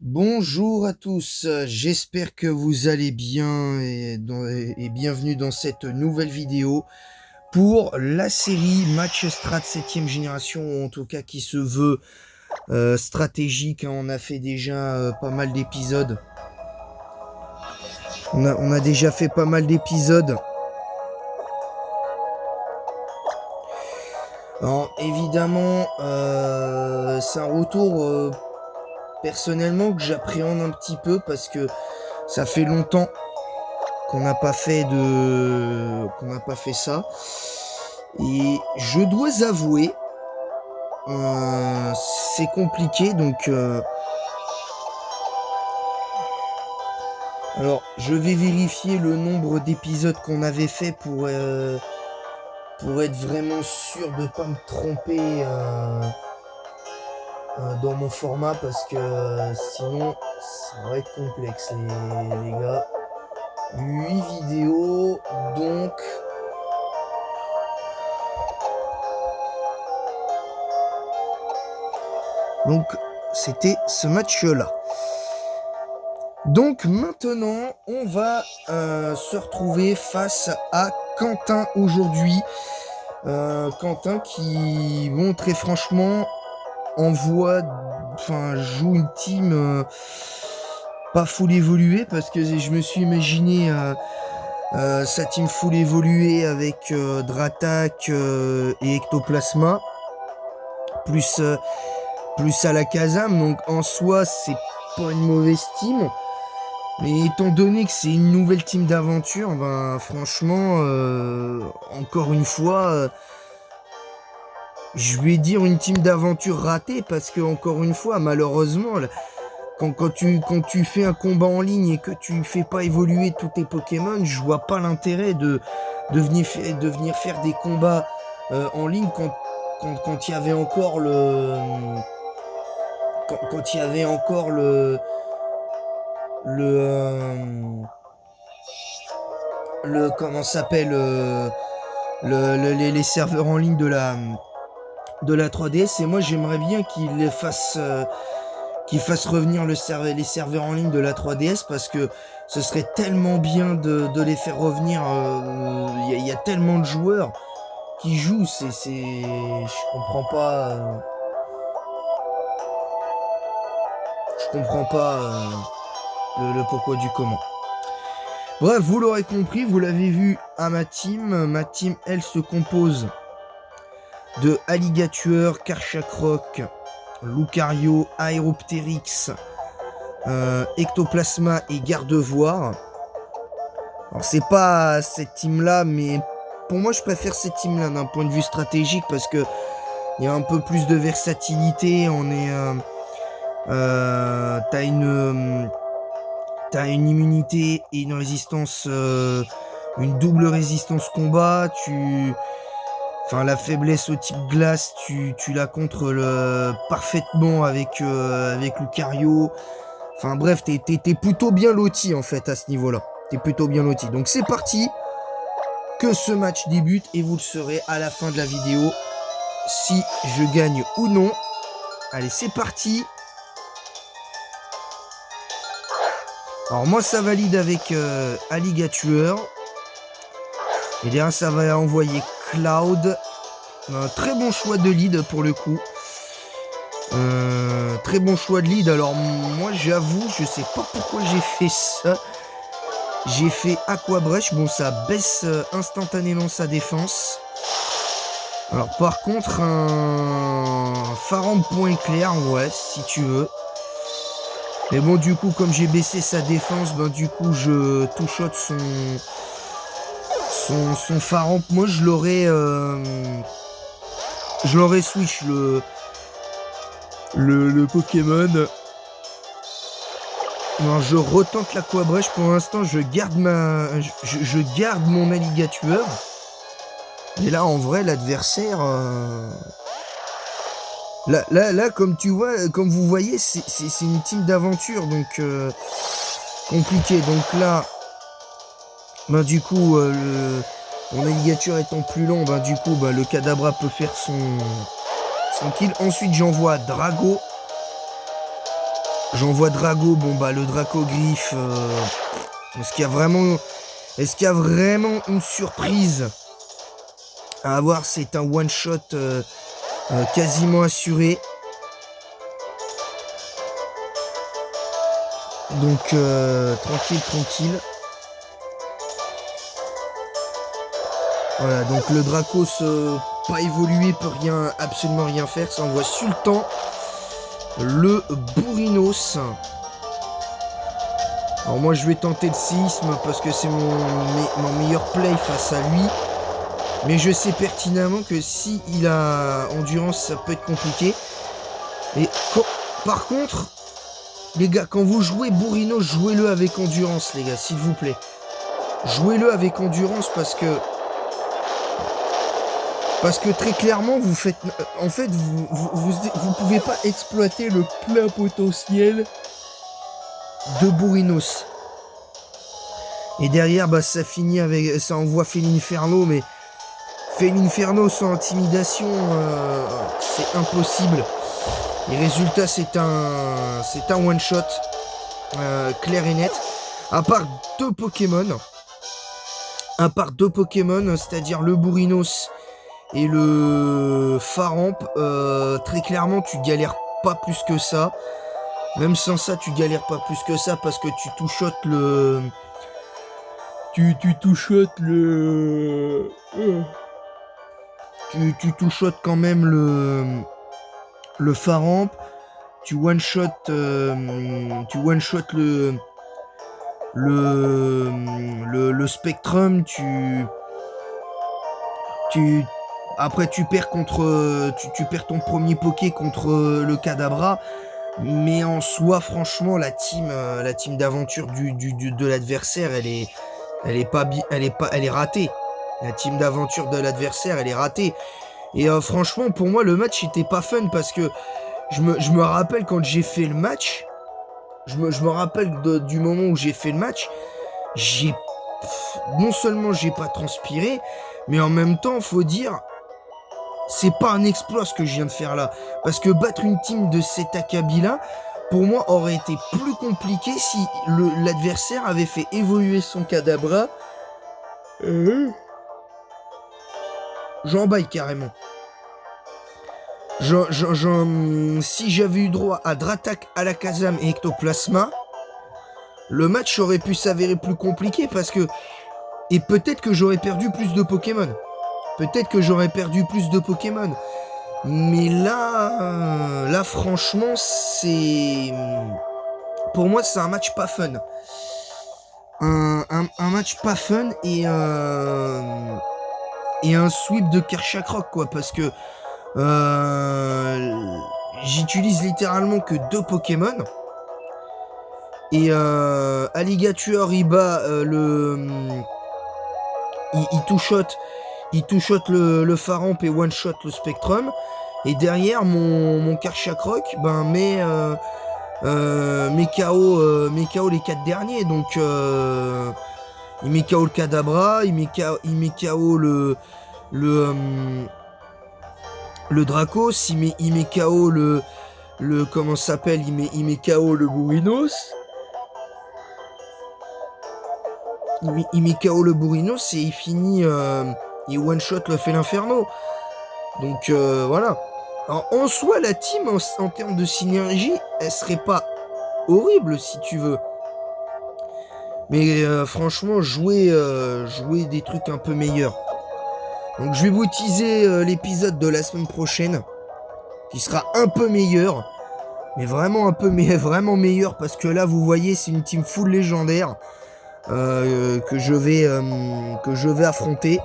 Bonjour à tous, j'espère que vous allez bien et bienvenue dans cette nouvelle vidéo pour la série Match Strat 7ème génération, ou en tout cas qui se veut stratégique. On a fait déjà pas mal d'épisodes. On a déjà fait pas mal d'épisodes. Alors évidemment, c'est un retour personnellement que j'appréhende un petit peu parce que ça fait longtemps qu'on n'a pas fait ça, et je dois avouer, c'est compliqué. Donc alors je vais vérifier le nombre d'épisodes qu'on avait fait pour être vraiment sûr de pas me tromper dans mon format, parce que sinon ça va être complexe les gars. 8 vidéos, donc c'était ce match-là. Donc maintenant, on va se retrouver face à Quentin aujourd'hui. Quentin qui, bon, très franchement, joue une team pas full évoluée, parce que je me suis imaginé sa team full évoluée avec Dratak et Ectoplasma, plus Alakazam. Donc en soi, c'est pas une mauvaise team. Mais étant donné que c'est une nouvelle team d'aventure, ben franchement, encore une fois, je vais dire une team d'aventure ratée, parce que encore une fois, malheureusement, quand tu fais un combat en ligne et que tu fais pas évoluer tous tes Pokémon, je vois pas l'intérêt de venir faire des combats en ligne quand il y avait encore quand il y avait encore le comment s'appelle les serveurs en ligne de la 3DS. Et moi j'aimerais bien qu'ils fassent revenir les serveurs en ligne de la 3DS, parce que ce serait tellement bien de les faire revenir. Il y a tellement de joueurs qui jouent, je comprends pas le pourquoi du comment. Bref, vous l'aurez compris, vous l'avez vu à ma team. Ma team, elle, se compose de Alligatueur, Karchakroc, Lucario, Aeropteryx, Ectoplasma et Gardevoir. Alors c'est pas cette team là, mais pour moi je préfère cette team là d'un point de vue stratégique, parce que il y a un peu plus de versatilité. On est t'as une immunité et une résistance, une double résistance combat. La faiblesse au type glace, tu la contres parfaitement avec Lucario. Enfin bref, t'es plutôt bien loti en fait à ce niveau-là. T'es plutôt bien loti. Donc c'est parti, que ce match débute, et vous le saurez à la fin de la vidéo si je gagne ou non. Allez, c'est parti. Alors moi ça valide avec Alligatueur. Et derrière ça va envoyer Cloud. Un très bon choix de lead pour le coup. Très bon choix de lead. Alors moi j'avoue, je sais pas pourquoi j'ai fait ça. J'ai fait Aqua Brush. Bon, ça baisse instantanément sa défense. Alors par contre, un Pharambe point éclair, ouais, si tu veux. Mais bon, du coup, comme j'ai baissé sa défense, ben du coup je two-shot son Pharambe. Moi je l'aurais switch le Pokémon. Non, je retente l'Aqua Brush. Pour l'instant, je garde mon Alligatueur. Et là, en vrai, l'adversaire, là, comme tu vois, comme vous voyez, c'est une team d'aventure, donc compliqué. Donc là, ben du coup, mon Alligature étant plus long, ben du coup, le Kadabra peut faire son kill. Ensuite, j'envoie Drago. J'envoie Drago, bon bah le Draco griffe. Est-ce qu'il y a vraiment une surprise à avoir? C'est un one shot quasiment assuré. Donc tranquille. Voilà, donc le Dracos pas évolué, peut absolument rien faire. Ça envoie Sultan. Le Bourrinos. Alors moi je vais tenter le séisme parce que c'est mon meilleur play face à lui. Mais je sais pertinemment que si il a endurance, ça peut être compliqué. Et par contre, les gars, quand vous jouez Bourrinos, jouez-le avec endurance, les gars, s'il vous plaît. Jouez-le avec endurance parce que très clairement, vous faites... En fait, vous pouvez pas exploiter le plein potentiel de Bourrinos. Et derrière, bah, ça finit avec... Ça envoie Felinferno, mais... Felinferno sans intimidation, c'est impossible. Les résultats, c'est un one-shot clair et net. À part deux Pokémon, c'est-à-dire le Bourrinos et le Faramp, très clairement, tu galères pas plus que ça. Même sans ça, tu galères pas plus que ça parce que tu two-shots le... Tu two-shots le... Tu two-shots quand même le Faramp. Tu one-shot le Spectrum. Après tu perds tu perds ton premier Poké contre le Kadabra. Mais en soi, franchement, la team d'aventure de l'adversaire, elle est ratée. La team d'aventure de l'adversaire, elle est ratée. Et franchement, pour moi, le match était pas fun parce que je me rappelle quand j'ai fait le match. Je me rappelle du moment où j'ai fait le match. Non seulement j'ai pas transpiré, mais en même temps, faut dire, c'est pas un exploit ce que je viens de faire là. Parce que battre une team de cet acabit-là, pour moi, aurait été plus compliqué si l'adversaire avait fait évoluer son Kadabra. J'en baille carrément. Si j'avais eu droit à Dratak, Alakazam et Ectoplasma, le match aurait pu s'avérer plus compliqué parce que... Et peut-être que j'aurais perdu plus de Pokémon. Mais là franchement, c'est... Pour moi, c'est un match pas fun. Un match pas fun et un sweep de Kershak-Rock, quoi, parce que j'utilise littéralement que 2 Pokémon. Et Alligator, il bat il two-shot le Faramp et one-shot le Spectrum. Et derrière, mon Kershak-Rock met KO les 4 derniers. Donc il met KO le Kadabra, il met KO le Dracos, il met KO le comment ça s'appelle, il met KO le Bourrinos. Il met KO le Bourrinos et il finit il one shot le Felinferno. Donc voilà. Alors en soi, la team en termes de synergie, elle serait pas horrible si tu veux. Mais franchement, jouer des trucs un peu meilleurs. Donc je vais vous teaser l'épisode de la semaine prochaine, qui sera un peu meilleur. Mais vraiment vraiment meilleur, parce que là, vous voyez, c'est une team full légendaire que je vais affronter.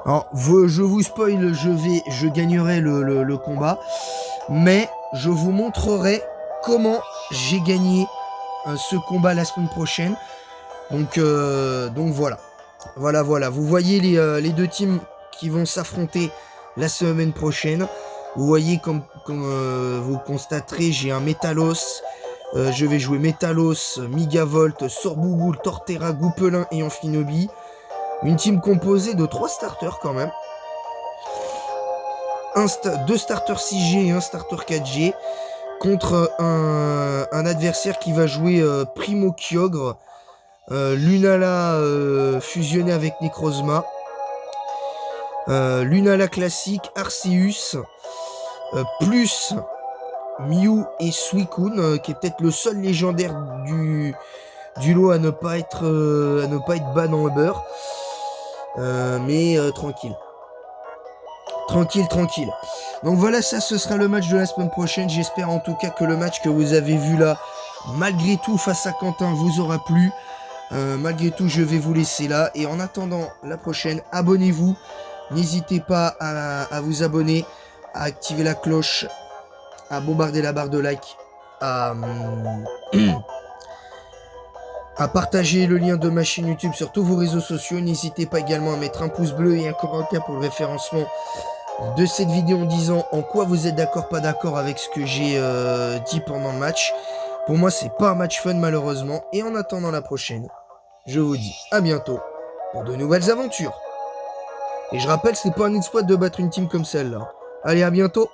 Alors, je vous spoil, je gagnerai le combat, mais je vous montrerai comment j'ai gagné ce combat la semaine prochaine. Donc voilà. Voilà. Vous voyez les deux teams qui vont s'affronter la semaine prochaine. Vous voyez, comme vous constaterez, j'ai un Métalos. Je vais jouer Métalos, Migavolt, Sorbouboule, Torterra, Goupelin et Amphinobi. Une team composée de 3 starters quand même. 2 starters 6G et un starter 4G. contre un adversaire qui va jouer Primo Kyogre, Lunala fusionné avec Necrozma, Lunala classique, Arceus, plus Mew et Suicune, qui est peut-être le seul légendaire du lot à ne pas être ban en Uber. Mais tranquille. Tranquille. Donc voilà, ça ce sera le match de la semaine prochaine. J'espère en tout cas que le match que vous avez vu là, malgré tout face à Quentin, vous aura plu. Malgré tout, je vais vous laisser là. Et en attendant la prochaine, abonnez-vous. N'hésitez pas à vous abonner, à activer la cloche, à bombarder la barre de like, à partager le lien de ma chaîne YouTube sur tous vos réseaux sociaux. N'hésitez pas également à mettre un pouce bleu et un commentaire pour le référencement de cette vidéo en disant en quoi vous êtes d'accord, pas d'accord avec ce que j'ai dit pendant le match. Pour moi, c'est pas un match fun malheureusement. Et en attendant la prochaine, je vous dis à bientôt pour de nouvelles aventures. Et je rappelle, c'est pas un exploit de battre une team comme celle-là. Allez, à bientôt!